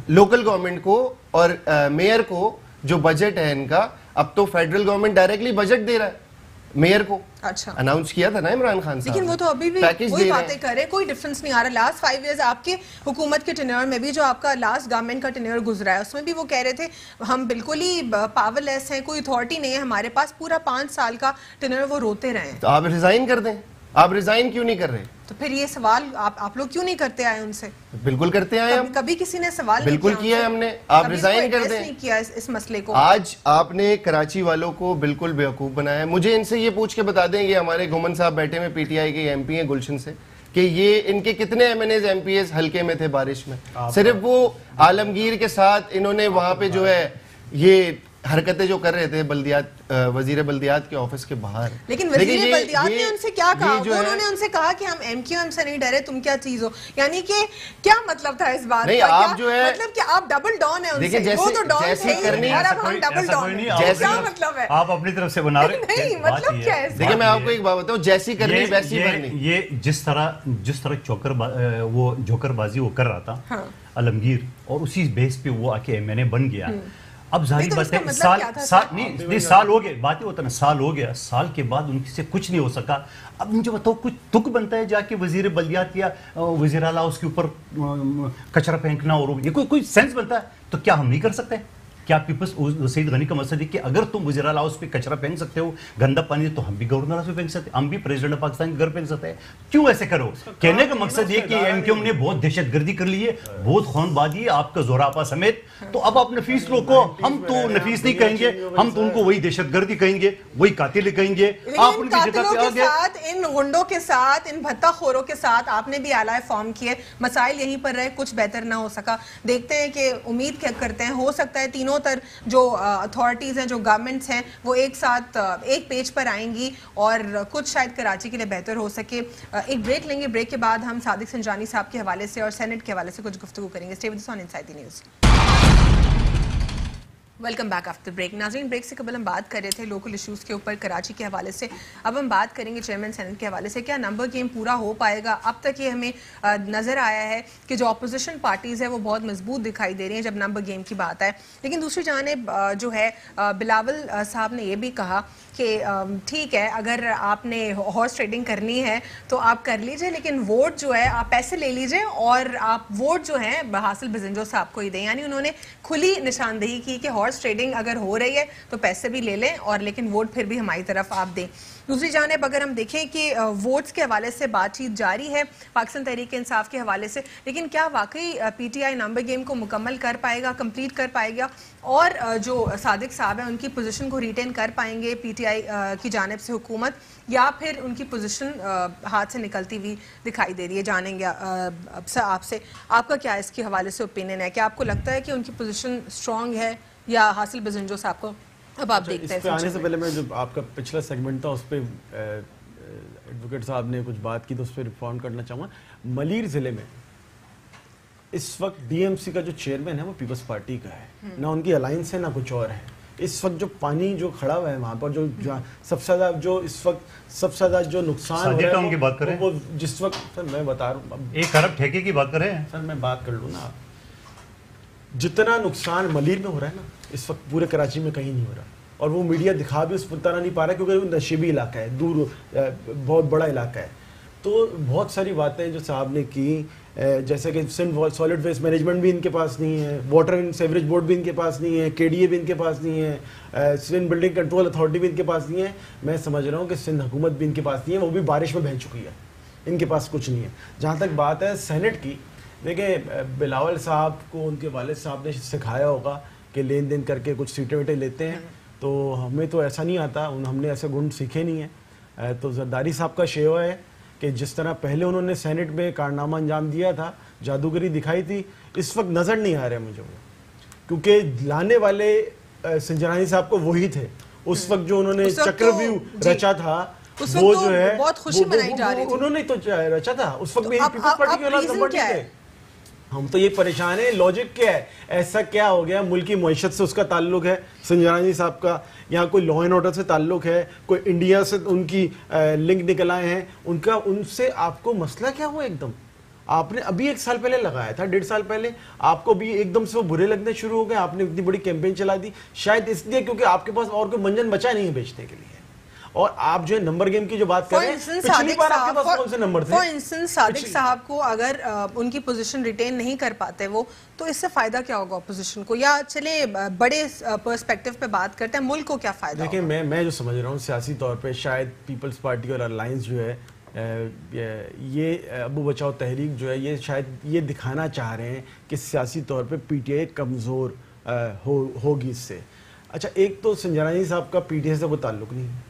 لوکل گورنمنٹ کو اور میئر کو جو بجٹ ہے ان کا, اب تو فیڈرل گورنمنٹ ڈائریکٹلی بجٹ دے رہا ہے میئر کو. اچھا, اناؤنس کیا تھا نا عمران خان صاحب, لیکن وہ تو ابھی بھی وہی باتیں کر رہے ہیں, کوئی ڈفرنس نہیں آ رہا. لاسٹ 5 ایئرز آپ کے حکومت کے ٹینیور میں بھی, جو آپ کا لاسٹ گورنمنٹ کا ٹینیور گزرا ہے, اس میں بھی وہ کہہ رہے تھے ہم بالکل ہی پاور لیس ہیں, کوئی اتھارٹی نہیں ہے ہمارے پاس. پورا 5 سال کا ٹینیور وہ روتے رہے ہیں. تو آپ ریزائن کر دیں. آپ ریزائن کیوں نہیں کر رہے؟ تو پھر یہ سوال آپ لوگ کیوں نہیں کرتے آئے ان سے؟ بالکل کرتے آئے ہم, کبھی کسی نے سوال بالکل کیا ہے ہم نے. آپ ریزائن کر دیں. نہیں کیا اس مسئلے کو. آج آپ نے کراچی والوں کو بالکل بیوقوف بنایا ہے. مجھے ان سے یہ پوچھ کے بتا دیں, یہ ہمارے گومن صاحب بیٹھے میں PTI کے MP ہیں گلشن سے, کہ یہ ان کے کتنے MNAs MPAs حلقے میں تھے بارش میں؟ صرف وہ عالمگیر کے ساتھ انہوں نے وہاں پہ جو ہے یہ حرکتیں جو کر رہے تھے بلدیات وزیر بلدیات کے آفس کے باہر. لیکن وزیر بلدیات نے ان سے کیا کہا؟ انہوں نے ان سے کہا کہ ہم ایم کیو ایم سے نہیں ڈرے, تم کیا چیز ہو, یعنی کہ کیا مطلب تھا اس بات کا؟ آپ جو ہے مطلب کہ آپ ڈبل ڈاؤن ہیں ان سے, وہ تو ڈاؤن تھے ہی اور اب ہم ڈبل ڈاؤن ہیں, کیا مطلب ہے؟ آپ اپنی طرف سے بنا رہے ہیں. نہیں مطلب کیا ہے؟ دیکھیں میں آپ کو ایک بات بتاؤں, جیسی کرنی ویسی بھرنی. یہ جس طرح وہ جوکر بازی وہ کر رہا تھا عالمگیر, اور اسی بیس پہ وہ آ کے ایم این اے بن گیا. اب ظاہر بات ہے سال ہو گئے, بات ہوتا نا سال ہو گیا, سال کے بعد ان سے کچھ نہیں ہو سکا. اب مجھے بتاؤ کچھ تک بنتا ہے جا کے وزیر بلدیات یا وزیر اعلیٰ اس کے اوپر کچرا پھینکنا, اور یہ کوئی سینس بنتا ہے؟ تو کیا ہم نہیں کر سکتے؟ کیا پیپلز سعید غنی کا مقصد ہے کہ اگر تم وزیر اعلیٰ ہاؤس پہ کچرا پھینک سکتے ہو, گندا پانی, تو ہم بھی گورنر ہاؤس پہ پھینک سکتے ہیں, ہم بھی پریزیڈنٹ آف پاکستان کے گھر پھینک سکتے ہیں. کیوں ایسے کرو؟ کہنے کا مقصد یہ کہ ایم کیو ایم نے بہت دہشت گردی کر لی ہے, بہت خون بازی ہے, آپ کا زوراپا سمیت. تو اب آپ نفیس روکو, ہم تو نفیس نہیں کہیں گے, ہم تو ان کو وہی دہشت گردی کہیں گے, وہی قاتل کہیں گے. آپ ان کی جگہ پہ آ گئے, ان غنڈوں کے ساتھ, ان بھتہ خوروں کے ساتھ آپ نے بھی اعلان فارم کیے, مسائل یہیں پر رہے, کچھ بہتر نہ ہو سکا. دیکھتے ہیں کہ امید کرتے ہیں ہو سکتا ہے تینوں تر جو اتھارٹیز ہیں, جو گورنمنٹس ہیں, وہ ایک ساتھ ایک پیج پر آئیں گی اور کچھ شاید کراچی کے لیے بہتر ہو سکے. ایک بریک لیں گے, بریک کے بعد ہم صادق سنجانی صاحب کے حوالے سے اور سینٹ کے حوالے سے کچھ گفتگو کریں گے. Stay with us on inside the news. Welcome back after break. ناظرین, بریک سے قبل ہم بات کر رہے تھے لوکل ایشوز کے اوپر کراچی کے حوالے سے. اب ہم بات کریں گے چیئرمین سینٹ کے حوالے سے. کیا نمبر گیم پورا ہو پائے گا؟ اب تک یہ ہمیں نظر آیا ہے کہ جو اپوزیشن پارٹیز ہیں وہ بہت مضبوط دکھائی دے رہی ہیں جب نمبر گیم کی بات آئے. لیکن دوسری جانب جو ہے بلاول صاحب نے یہ بھی کہا کہ ٹھیک ہے, اگر آپ نے ہارس ٹریڈنگ کرنی ہے تو آپ کر لیجئے, لیکن ووٹ جو ہے آپ پیسے لے لیجئے اور آپ ووٹ جو ہیں حاصل بزنجو صاحب کو ہی دیں. یعنی انہوں نے کھلی نشاندہی کی کہ ہارس ٹریڈنگ اگر ہو رہی ہے تو پیسے بھی لے لیں اور لیکن ووٹ پھر بھی ہماری طرف آپ دیں. دوسری جانب اگر ہم دیکھیں کہ ووٹس کے حوالے سے بات چیت جاری ہے پاکستان تحریک انصاف کے حوالے سے, لیکن کیا واقعی P T I number game کو مکمل کر پائے گا, کمپلیٹ کر پائے گا, اور جو صادق صاحب ہیں ان کی پوزیشن کو ریٹین کر پائیں گے پی ٹی آئی کی جانب سے حکومت, یا پھر ان کی پوزیشن ہاتھ سے نکلتی ہوئی دکھائی دے رہی ہے؟ جانیں گے آپ سے آپ کا کیا اس کے حوالے سے اوپینین ہے. کیا آپ کو لگتا ہے کہ ان کی پوزیشن اسٹرانگ ہے یا حاصل بزنجو صاحب کو اب آپ دیکھتے ہیں؟ اس پہ آنے سے پہلے میں جو آپ کا پچھلا سیگمنٹ تھا اس پہ ایڈوکیٹ صاحب نے کچھ بات کی تو اس پہ ریفارم کرنا چاہوں گا. ملیر ضلع میں اس وقت ڈی ایم سی کا جو چیئرمین ہے وہ پیپلز پارٹی کا ہے, نہ ان کی الائنس ہے نہ کچھ اور ہے. اس وقت جو پانی جو کھڑا ہوا ہے وہاں پر, جو سب سے زیادہ جو اس وقت سب سے زیادہ جو نقصان ہو رہا ہے وہ جس وقت, سر میں بتا رہا ہوں, 1 ارب ٹھیکے کی بات کر رہے ہیں. سر میں بات کر لوں نا, جتنا نقصان ملیر میں ہو رہا ہے نا اس وقت پورے کراچی میں کہیں نہیں ہو رہا, اور وہ میڈیا دکھا بھی اس طرح نہیں پا رہا کیونکہ وہ نشیبی علاقہ ہے, دور بہت بڑا علاقہ ہے. تو بہت ساری باتیں جو صاحب نے کی, جیسے کہ سندھ سالڈ ویسٹ مینجمنٹ بھی ان کے پاس نہیں ہے, واٹر اینڈ سیوریج بورڈ بھی ان کے پاس نہیں ہے, کے ڈی اے بھی ان کے پاس نہیں ہے, سندھ بلڈنگ کنٹرول اتھارٹی بھی ان کے پاس نہیں ہے. میں سمجھ رہا ہوں کہ سندھ حکومت بھی ان کے پاس نہیں ہے, وہ بھی بارش میں بہہ چکی ہے, ان کے پاس کچھ نہیں ہے. جہاں تک بات ہے سینٹ کی, دیکھیں بلاول صاحب کو ان کے والد صاحب نے سکھایا ہوگا کہ لین دین کر کے کچھ سیٹیں ویٹیں لیتے ہیں, تو ہمیں تو ایسا نہیں آتا, ہم نے ایسے گن سیکھے نہیں ہیں. تو زرداری صاحب کا شیوا ہے کہ جس طرح پہلے انہوں نے سینٹ میں کارنامہ انجام دیا تھا, جادوگری دکھائی تھی, اس وقت نظر نہیں آ رہے مجھے وہ, کیونکہ لانے والے سنجرانی صاحب کو وہی تھے اس وقت جو انہوں نے چکر ویو رچا تھا, وہ جو ہے بہت خوشی منائی جا رہی تھی, انہوں نے تو رچا تھا اس وقت. میری پیپلز پارٹی کے اولاد نمبر نہیں تھے. ہم تو یہ پریشان ہیں, لاجک کیا ہے, ایسا کیا ہو گیا, ملکی معیشت سے اس کا تعلق ہے سنجرانی صاحب کا, یہاں کوئی لا اینڈ آرڈر سے تعلق ہے, کوئی انڈیا سے ان کی لنک نکل آئے ہیں, ان سے آپ کو مسئلہ کیا ہوا ایک دم؟ آپ نے ابھی 1 سال پہلے لگایا تھا, 1.5 سال پہلے, آپ کو بھی ایک دم سے وہ برے لگنے شروع ہو گئے, آپ نے اتنی بڑی کیمپین چلا دی, شاید اس لیے کیونکہ آپ کے پاس اور کوئی منجن بچا نہیں ہے بیچنے کے لیے. اور آپ جو ہے نمبر گیم کی جو بات کر رہے ہیں, پچھلی بار آپ کے پاس کون سے نمبر تھے؟ فار انسٹنس صادق صاحب کو اگر ان کی پوزیشن ریٹین نہیں کر پاتے وہ, تو اس سے فائدہ کیا ہوگا اپوزیشن کو؟ یا چلے بڑے پرسپیکٹو پہ بات کرتے ہیں, ملک کو کیا فائدہ ہوگا؟ دیکھیں میں جو سمجھ رہا ہوں سیاسی طور پہ شاید پیپلز پارٹی اور الائنس جو ہے یہ ابو بچاؤ تحریک جو ہے یہ شاید یہ دکھانا چاہ رہے ہیں کہ سیاسی طور پہ پی ٹی آئی کمزور ہوگی اس سے. اچھا, ایک تو سنجرانی صاحب کا پی ٹی آئی سے کوئی تعلق نہیں ہے,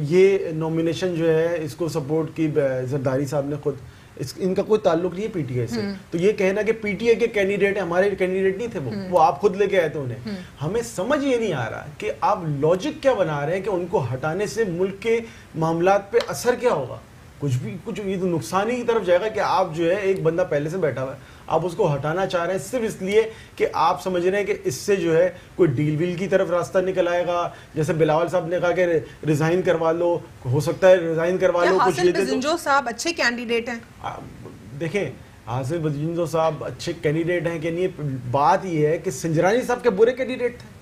یہ نومینیشن جو ہے اس کو سپورٹ کی زرداری صاحب نے خود, ان کا کوئی تعلق نہیں ہے پی ٹی آئی سے. تو یہ کہنا کہ پی ٹی آئی کے کینڈیڈیٹ ہمارے کینڈیڈیٹ نہیں تھے, وہ آپ خود لے کے آئے تھے انہیں. ہمیں سمجھ یہ نہیں آ رہا کہ آپ لاجک کیا بنا رہے ہیں کہ ان کو ہٹانے سے ملک کے معاملات پہ اثر کیا ہوگا. کچھ یہ تو نقصان ہی کی طرف جائے گا کہ آپ جو ہے ایک بندہ پہلے سے بیٹھا ہوا ہے, آپ اس کو ہٹانا چاہ رہے ہیں صرف اس لیے کہ آپ سمجھ رہے ہیں کہ اس سے جو ہے کوئی ڈیل ویل کی طرف راستہ نکل آئے گا. جیسے بلاول صاحب نے کہا کہ ریزائن کروا لو, ہو سکتا ہے ریزائن کروا لو. حاصل بزنجو صاحب اچھے کینڈیڈیٹ ہیں. دیکھیں حاصل بزنجو صاحب اچھے کینڈیڈیٹ ہیں کہ نہیں, بات یہ ہے کہ سنجرانی صاحب کے برے کینڈیڈیٹ تھے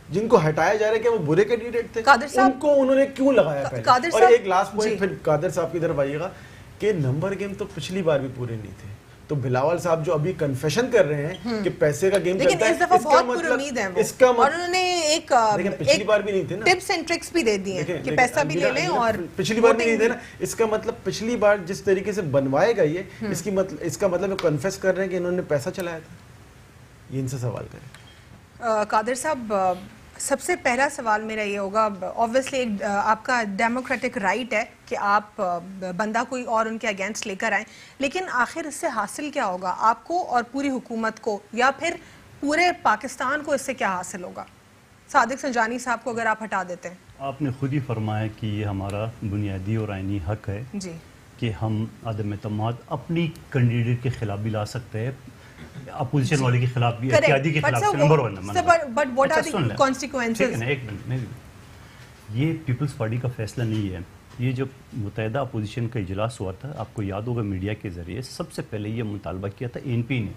جن کو ہٹایا جا رہا ہے کہ وہ برے کینڈیڈیٹ تھے, ان کو انہوں نے کیوں لگایا پہلے. اور ایک لاسٹ پوائنٹ پھر قادر صاحب کی طرف آئیے گا کہ نمبر گیم تو پچھلی بار بھی پورے نہیں تھے. تو بلاول صاحب جو ابھی کنفیشن کر رہے ہیں کہ پیسے کا گیم چلتا ہے, اس کا اور انہوں نے ایک پچھلی بار بھی نہیں تھے نا, ٹپس اینڈ ٹرکس بھی دے دی ہیں کہ پیسہ بھی لے لیں, اور پچھلی بار بھی نہیں تھے نا. اس کا مطلب پچھلی بار جس طریقے سے بنوائے گا یہ, اس کا مطلب کنفیس کر رہے ہیں کہ انہوں نے پیسہ چلایا تھا. یہ ان سے سوال کریں. قادر صاحب سب سے پہلا سوال میرا یہ ہوگا, اوبویسلی آپ کا ڈیموکریٹک رائٹ ہے کہ آپ بندہ کوئی اور ان کے اگینسٹ لے کر آئیں, لیکن آخر اس سے حاصل کیا ہوگا آپ کو اور پوری حکومت کو, یا پھر پورے پاکستان کو اس سے کیا حاصل ہوگا؟ صادق سنجانی صاحب کو اگر آپ ہٹا دیتے ہیں. آپ نے خود ہی فرمایا کہ یہ ہمارا بنیادی اور آئینی حق ہے جی کہ ہم عدم اعتماد اپنی کینڈیڈیٹ کے خلاف بھی لا سکتے ہیں, اپوزیشن والے کے خلاف بھی, اتحادی کے خلاف. نمبر 1 ایک منٹ, یہ پیپلز پارٹی کا فیصلہ نہیں ہے. یہ جو متحدہ اپوزیشن کا اجلاس ہوا تھا, آپ کو یاد ہوگا میڈیا کے ذریعے سب سے پہلے یہ مطالبہ کیا تھا این پی نے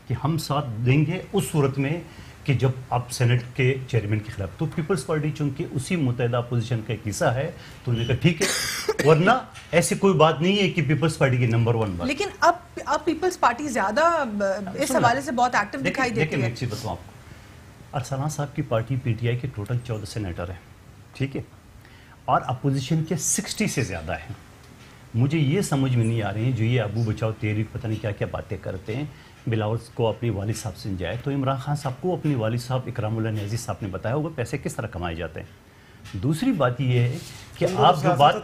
کہ ہم ساتھ دیں گے اس صورت میں کہ جب آپ سینٹ کے چیئرمین کے خلاف. تو پیپلز پارٹی چونکہ اسی متحدہ اپوزیشن کا ایک حصہ ہے تو انہوں نے کہا ٹھیک ہے, ورنہ ایسی کوئی بات نہیں ہے کہ پیپلز پارٹی کی نمبر 1 بات. لیکن اب پیپلز پارٹی زیادہ اس حوالے سے بہت ایکٹیو دکھائی دیتی ہے. لیکن ایک چیز بتاؤں آپ کو, ارسلان صاحب کی پارٹی پی ٹی آئی کے ٹوٹل 14 سینیٹر ہیں, ٹھیک ہے, اور اپوزیشن کے 60 سے زیادہ ہیں. مجھے یہ سمجھ میں نہیں آ رہے ہیں جو یہ ابو بچاؤ تحریک پتہ نہیں کیا کیا باتیں کرتے ہیں. بلاول کو اپنی والد صاحب سے جائے تو عمران خان صاحب کو اپنے والد صاحب اکرام اللہ نیازی صاحب نے بتایا ہوگا پیسے کس طرح کمائے جاتے ہیں. دوسری بات یہ ہے کہ آپ جو بات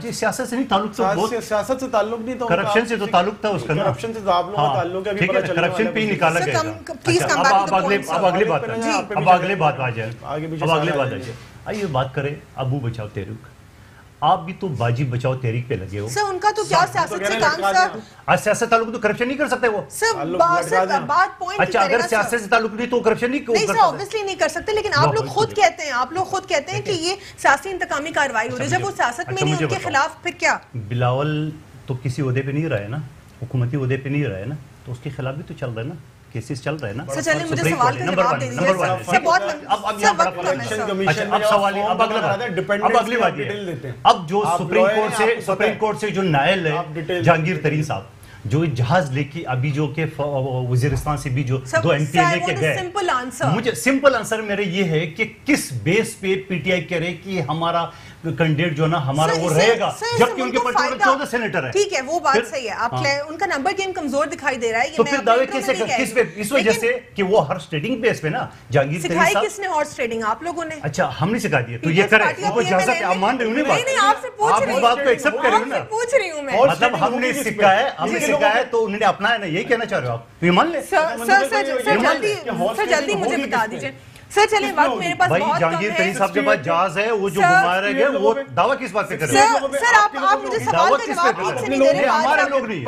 سیاست سے نہیں تعلق, سیاست سے تعلق نہیں تھا, کرپشن سے تو تعلق تھا اس کا, کرپشن سے تو آپ لوگوں کا تعلق ہے, کرپشن پہ ہی نکالا گیا. اب اگلی بات آ جائے, آئیے بات کریں ابو بچاؤ تحریک. آپ بھی تو باجی بچاؤ تحریک پہ لگے ہو. سر ان کا تو کیا سیاست سے کام سر, سیاست تعلق تو کرپشن نہیں کر سکتے وہ. اچھا اگر سیاست سے تعلق نہیں تو کرپشن نہیں کر سکتے. اوبویسلی نہیں کر سکتے, لیکن آپ لوگ خود کہتے ہیں کہ یہ سیاسی انتقامی کارروائی ہو رہی ہے. جب وہ سیاست میں نہیں ان کے خلاف پھر کیا؟ بلاول تو کسی عہدے پہ نہیں رہا ہے نا, حکومتی عہدے پہ نہیں رہا ہے نا, تو اس کے خلاف بھی تو چل رہا ہے نا, کیسز چل رہے ہیں نا. سر چلیں مجھے سوال کا جواب دے دیجیے. اب جو سپریم کورٹ سے جو نائل ہے جہانگیر ترین صاحب, جو جہاز لے کے ابھی جو کہ وزیرستان سے بھی جو 2 ایم پی لے کے گئے, مجھے سمپل آنسر میرے یہ ہے کہ کس بیس پہ پی ٹی آئی کہہ رہے کہ ہمارا کینڈیڈیٹ جو نا ہمارا وہ رہے گا, جبکہ ان کے پاس 14 سینیٹر ہے. ٹھیک ہے وہ بات صحیح ہے, آپ ان کا نمبر گیم کمزور دکھائی دے رہا ہے. تو پھر دعوے کیسے کس پہ, اس وجہ سے کہ وہ ہر اسٹیڈنگ بیس پہ نا جہانگیر ترین صاحب. سکھائی کس نے ہارس ٹریڈنگ؟ آپ لوگوں نے. اچھا ہم نے سکھا دیا تو یہ کریں, وہ اجازت ہے, آپ مان رہے ہوں. نہیں آپ سے پوچھ رہی ہوں, آپ بات کو ایکسپٹ کریں نا, پوچھ رہی ہوں میں. مطلب ہم نے سکھایا ہے تو انہوں نے اپنایا نا, یہی کہنا چاہ رہے ہو آپ, تو یہ مان لیں. سر جلدی مجھے بتا دیجیے. سر چلیں وقت میرے پاس بہت کم ہے. جہانگیر ترین صاحب کے پاس جہاز ہے, وہ جو گھما رہے گئے, وہ دعویٰ کس بات پہ کر رہے ہیں؟ سر آپ مجھے سوال کا جواب ٹھیک سے نہیں دے رہے. ہمارے لوگ نہیں,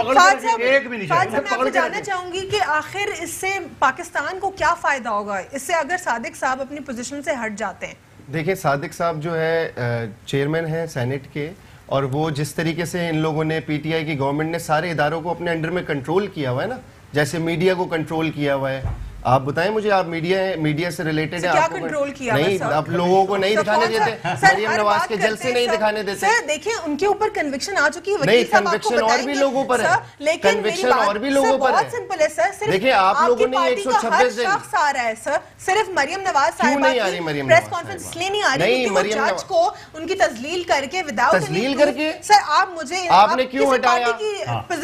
ایک بھی نہیں فاض صاحب میں آپ کو جاننا چاہوں گی کہ آخر اس سے پاکستان کو کیا فائدہ ہوگا اس سے اگر صادق صاحب اپنی پوزیشن سے ہٹ جاتے ہیں؟ دیکھیں صادق صاحب جو ہے چیئرمین ہیں سینٹ کے, اور وہ جس طریقے سے ان لوگوں نے پی ٹی آئی کی گورنمنٹ نے سارے اداروں کو اپنے انڈر میں کنٹرول کیا ہوا ہے نا, جیسے میڈیا کو کنٹرول کیا ہوا ہے. آپ بتائیں مجھے, آپ میڈیا سے ریلیٹڈ ہے, کیا کنٹرول کیا نہیں, آپ لوگوں کو نہیں دکھانے دیتے, مریم نواز کے جلسے نہیں دکھانے دیتے. سر دیکھیں ان کے اوپر کنوکشن آ چکی ہے, نہیں کنوکشن اور بھی لوگوں پر ہے, کنوکشن اور بھی لوگوں پر ہے. بہت سمپل ہے سر, دیکھیں آپ لوگوں نے 126 دن شخص آ رہا ہے سر, صرف مریم نواز صاحبہ کی پریس کانفرنس اس لیے نہیں آ رہی کیونکہ وہ جج کو ان کی تذلیل کر کے تذلیل کر کے, سر آپ مجھے آپ نے کیوں ہٹایا,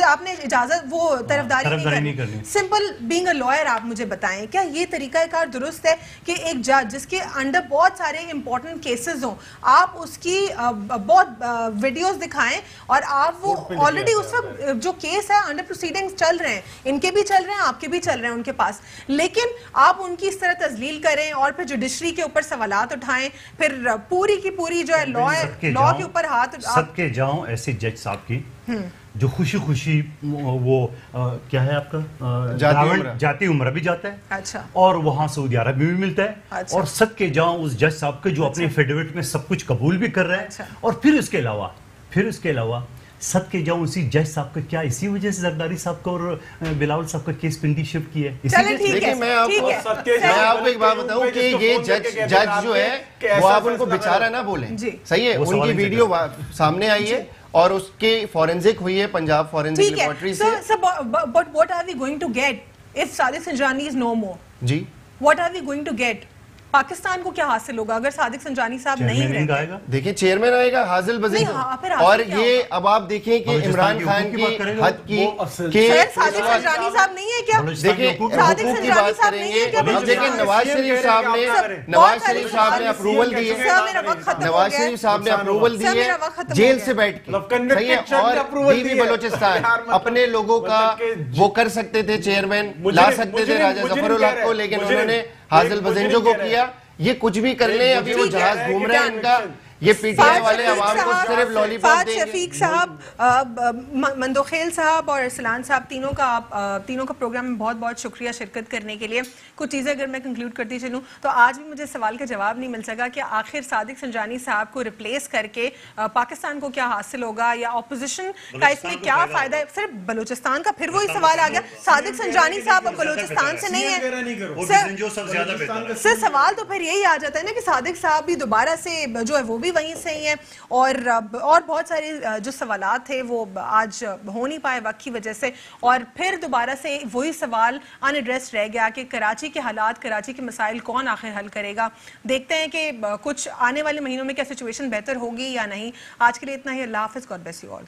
آپ نے اجازت وہ طرفداری نہیں کرنی. سمپل بینگ اے لائر آپ مجھے بتائیں بتائیں کیا یہ طریقہ کار درست ہے کہ ایک جج جس کے انڈر بہت سارے امپورٹنٹ کیسز ہوں آپ اس کی بہت ویڈیوز دکھائیں اور آپ وہ آلریڈی اس وقت جو کیس ہے انڈر پروسیڈنگز چل رہے ہیں, ان کے بھی چل رہے ہیں, آپ کے بھی چل رہے ہیں ان کے پاس, لیکن آپ ان کی اس طرح تذلیل کریں اور پھر جوڈیشری کے اوپر سوالات اٹھائیں, پھر پوری کی پوری جو ہے لا کے اوپر ہاتھ سب کے جاؤں ایسے جج صاحب کی جو خوشی خوشی وہ کیا ہے آپ کا جاتی عمرہ بھی جاتا ہے اور وہاں سعودی عرب میں بھی ملتا ہے اور سب کے جاؤں اس جج صاحب کے جو اپنے ایفیڈیوٹ میں سب کچھ قبول بھی کر رہا ہے, اور پھر اس کے علاوہ صد کے جاؤں اسی جج صاحب کا کیا اسی وجہ سے زرداری صاحب کا اور بلاول صاحب کا کیس پنڈی شفٹ کیا ہے. دیکھیں میں آپ کو ایک بات بتاؤں کہ یہ جج جو ہے وہ آپ ان کو بیچارہ نہ بولیں, صحیح ہے, ان کی ویڈیو سامنے آئی ہے اور اس کی فورنزک ہوئی ہے پنجاب فورنزک لیبارٹری سے. But what are we going to get if Sadiq Sanjani is no more? جی What are we going to get? Pakistan کو کیا حاصل ہوگا اگر صادق سنجانی صاحب نہیں رہتے؟ دیکھیں چیئرمین آئے گا حاصل بزنگ, اور یہ اب آپ دیکھیں کہ عمران خان کی حد کی کہ صادق سنجانی صاحب نہیں ہے کیا؟ دیکھیں حقوق کی بات کریں گے, اب دیکھیں نواز شریف صاحب نے اپروول دی ہے, نواز شریف صاحب نے اپروول دی ہے جیل سے بیٹھ کے, اور بی بی بلوچستان اپنے لوگوں کا وہ کر سکتے تھے, چیئرمین لا سکتے تھے راجہ ظفر الحق کو, لیکن انہوں نے حاصل بزنجو کو کیا. یہ کچھ بھی کر لیں, ابھی وہ جہاز گھوم رہے ہیں ان کا, یہ پی ٹی آئی والے عوام کو صرف لالی پاپ دیں گے. شفیق صاحب, مندوخیل صاحب اور ارسلان صاحب تینوں کا پروگرام میں بہت بہت شکریہ شرکت کرنے کے لیے. کچھ چیزیں اگر میں کنکلوڈ کرتی چلوں تو آج بھی مجھے سوال کا جواب نہیں مل سکا کہ آخر صادق سنجانی صاحب کو ریپلیس کر کے پاکستان کو کیا حاصل ہوگا یا اپوزیشن کا اس میں کیا فائدہ ہے. صرف بلوچستان کا پھر وہی سوال آ گیا, صادق سنجانی صاحب اب بلوچستان سے نہیں ہے. سر سوال تو پھر یہی آ جاتا ہے نا کہ صادق صاحب بھی دوبارہ سے جو ہے وہ بھی وہیں سے ہی ہیں, اور بہت سارے جو سوالات تھے وہ آج ہو نہیں پائے وقت کی وجہ سے, اور پھر دوبارہ سے وہی سوال ان ایڈریس رہ گیا کہ کراچی کے حالات, کراچی کے مسائل کون آخر حل کرے گا. دیکھتے ہیں کہ کچھ آنے والے مہینوں میں کیا سچویشن بہتر ہوگی یا نہیں. آج کے لیے اتنا ہی, اللہ حافظ, گاڈ بلیس یو آل.